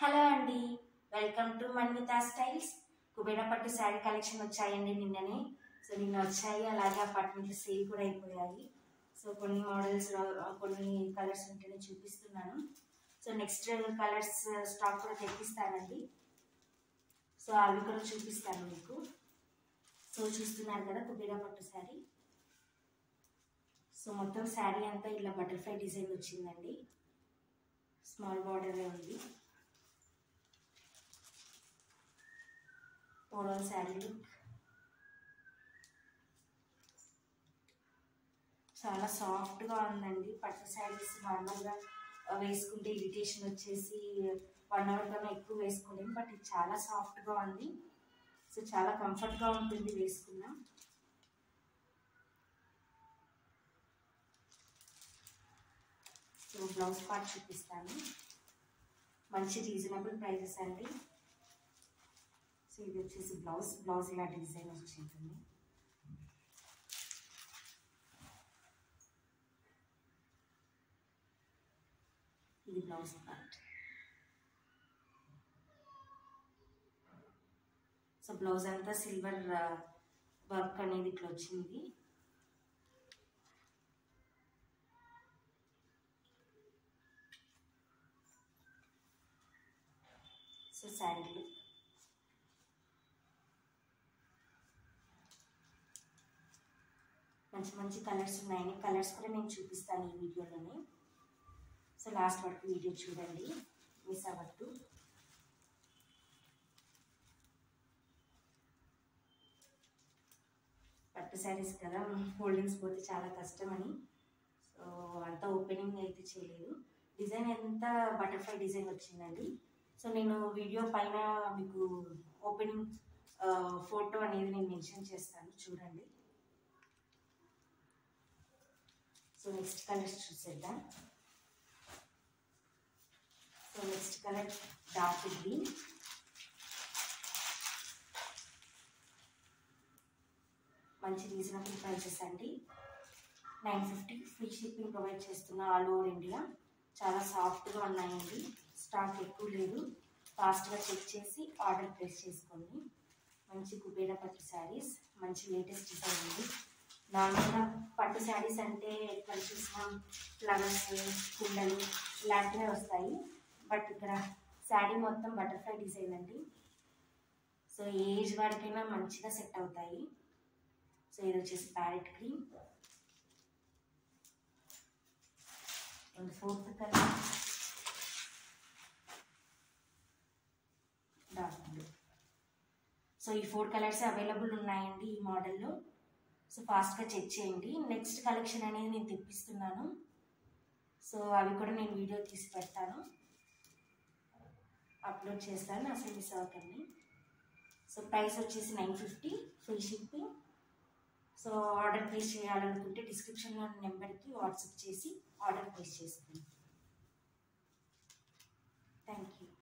Hello అండి, welcome to మన్మితా styles. Kubera పట్టు sari collection వచ్చాయండి నిన్ననే. సో నిన్న వచ్చాయి, అలాగే అపార్ట్మెంట్ సేల్ కూడా అయిపోయాయి. సో కొన్ని మోడల్స్ కొన్ని కలర్స్ ఉంటేనే చూపిస్తున్నాను. సో నెక్స్ట్ కలర్స్ స్టాక్ కూడా తెప్పిస్తానండి. సో అవి కూడా చూపిస్తాను మీకు. సో చూస్తున్నారు కదా కుబేరా పట్టు శారీ. సో మొత్తం శారీ అంతా ఇలా బటర్ఫ్లై డిజైన్ వచ్చిందండి. స్మాల్ బార్డర్ ఉంది. ఓవరాల్ శారీ లుక్ చాలా సాఫ్ట్గా ఉందండి. పట్టు శారీస్ నార్మల్గా వేసుకుంటే ఇరిటేషన్ వచ్చేసి 1 అవర్ కన్నా ఎక్కువ వేసుకోలేము, బట్ ఇది చాలా సాఫ్ట్గా ఉంది. సో చాలా కంఫర్ట్గా ఉంటుంది వేసుకున్నా. సో బ్లౌజ్ పార్ట్ చూపిస్తాను. మంచి రీజనబుల్ ప్రైజెస్ అండి. సో ఇది వచ్చేసి బ్లౌజ్ ఇలా డిజైన్ వచ్చింటుంది. ఇది బ్లౌజ్ పార్ట్. సో బ్లౌజ్ అంతా సిల్వర్ వర్క్ అనేది ఇట్లా వచ్చింది. సో శారీ లుక్ మంచి మంచి కలర్స్ ఉన్నాయని కలర్స్ కూడా నేను చూపిస్తాను ఈ వీడియోలోనే. సో లాస్ట్ వరకు వీడియో చూడండి, మిస్ అవ్వద్దు. పట్టు శారీస్ కదా, హోల్డింగ్స్ పోతే చాలా కష్టమని సో అంతా ఓపెనింగ్ అయితే చేయలేదు. డిజైన్ ఎంత బటర్ఫ్లై డిజైన్ వచ్చిందండి. సో నేను వీడియో పైన మీకు ఓపెనింగ్ ఫోటో అనేది నేను మెన్షన్ చేస్తాను, చూడండి. సో నెక్స్ట్ కలర్స్ చూసేద్దాం. So next colour dark green. మంచి రీజనబుల్ ప్రైసెస్ అండి. 950 ఫ్రీ షిప్పింగ్ ప్రొవైడ్ చేస్తున్నా ఆల్ ఓవర్ ఇండియా. చాలా సాఫ్ట్గా ఉన్నాయండి. స్టాక్ ఎక్కువ లేదు, ఫాస్ట్గా చెక్ చేసి ఆర్డర్ ప్లేస్ చేసుకోండి. మంచి కుబేరా పట్టు శారీస్, మంచి లేటెస్ట్ డిజైన్ ఉంది. నార్మల్గా పట్టు శారీస్ అంటే ఎక్కడ చూసినా ఫ్లవర్స్, కుండలు ఇలాంటివే వస్తాయి, బట్ ఇక్కడ శారీ మొత్తం బటర్ఫ్లై డిజైన్ అండి. సో ఏ ఏజ్ వారికైనా మంచిగా సెట్ అవుతాయి. సో ఇది వచ్చేసి parrot green. And fourth colour dark blue. So ఈ 4 కలర్స్ అవైలబుల్ ఉన్నాయండి ఈ మోడల్లో. సో ఫాస్ట్గా చెక్ చేయండి. నెక్స్ట్ కలెక్షన్ అనేది నేను తెప్పిస్తున్నాను. సో అవి కూడా నేను వీడియో తీసి పెడతాను, అప్లోడ్ చేస్తాను, అసలు మిస్ అవ్వకండి. సో ప్రైస్ వచ్చేసి 950 free shipping. So order place చేయాలనుకుంటే డిస్క్రిప్షన్లో నెంబర్కి వాట్సాప్ చేసి ఆర్డర్ ప్లేస్ చేసుకోండి. Thank you.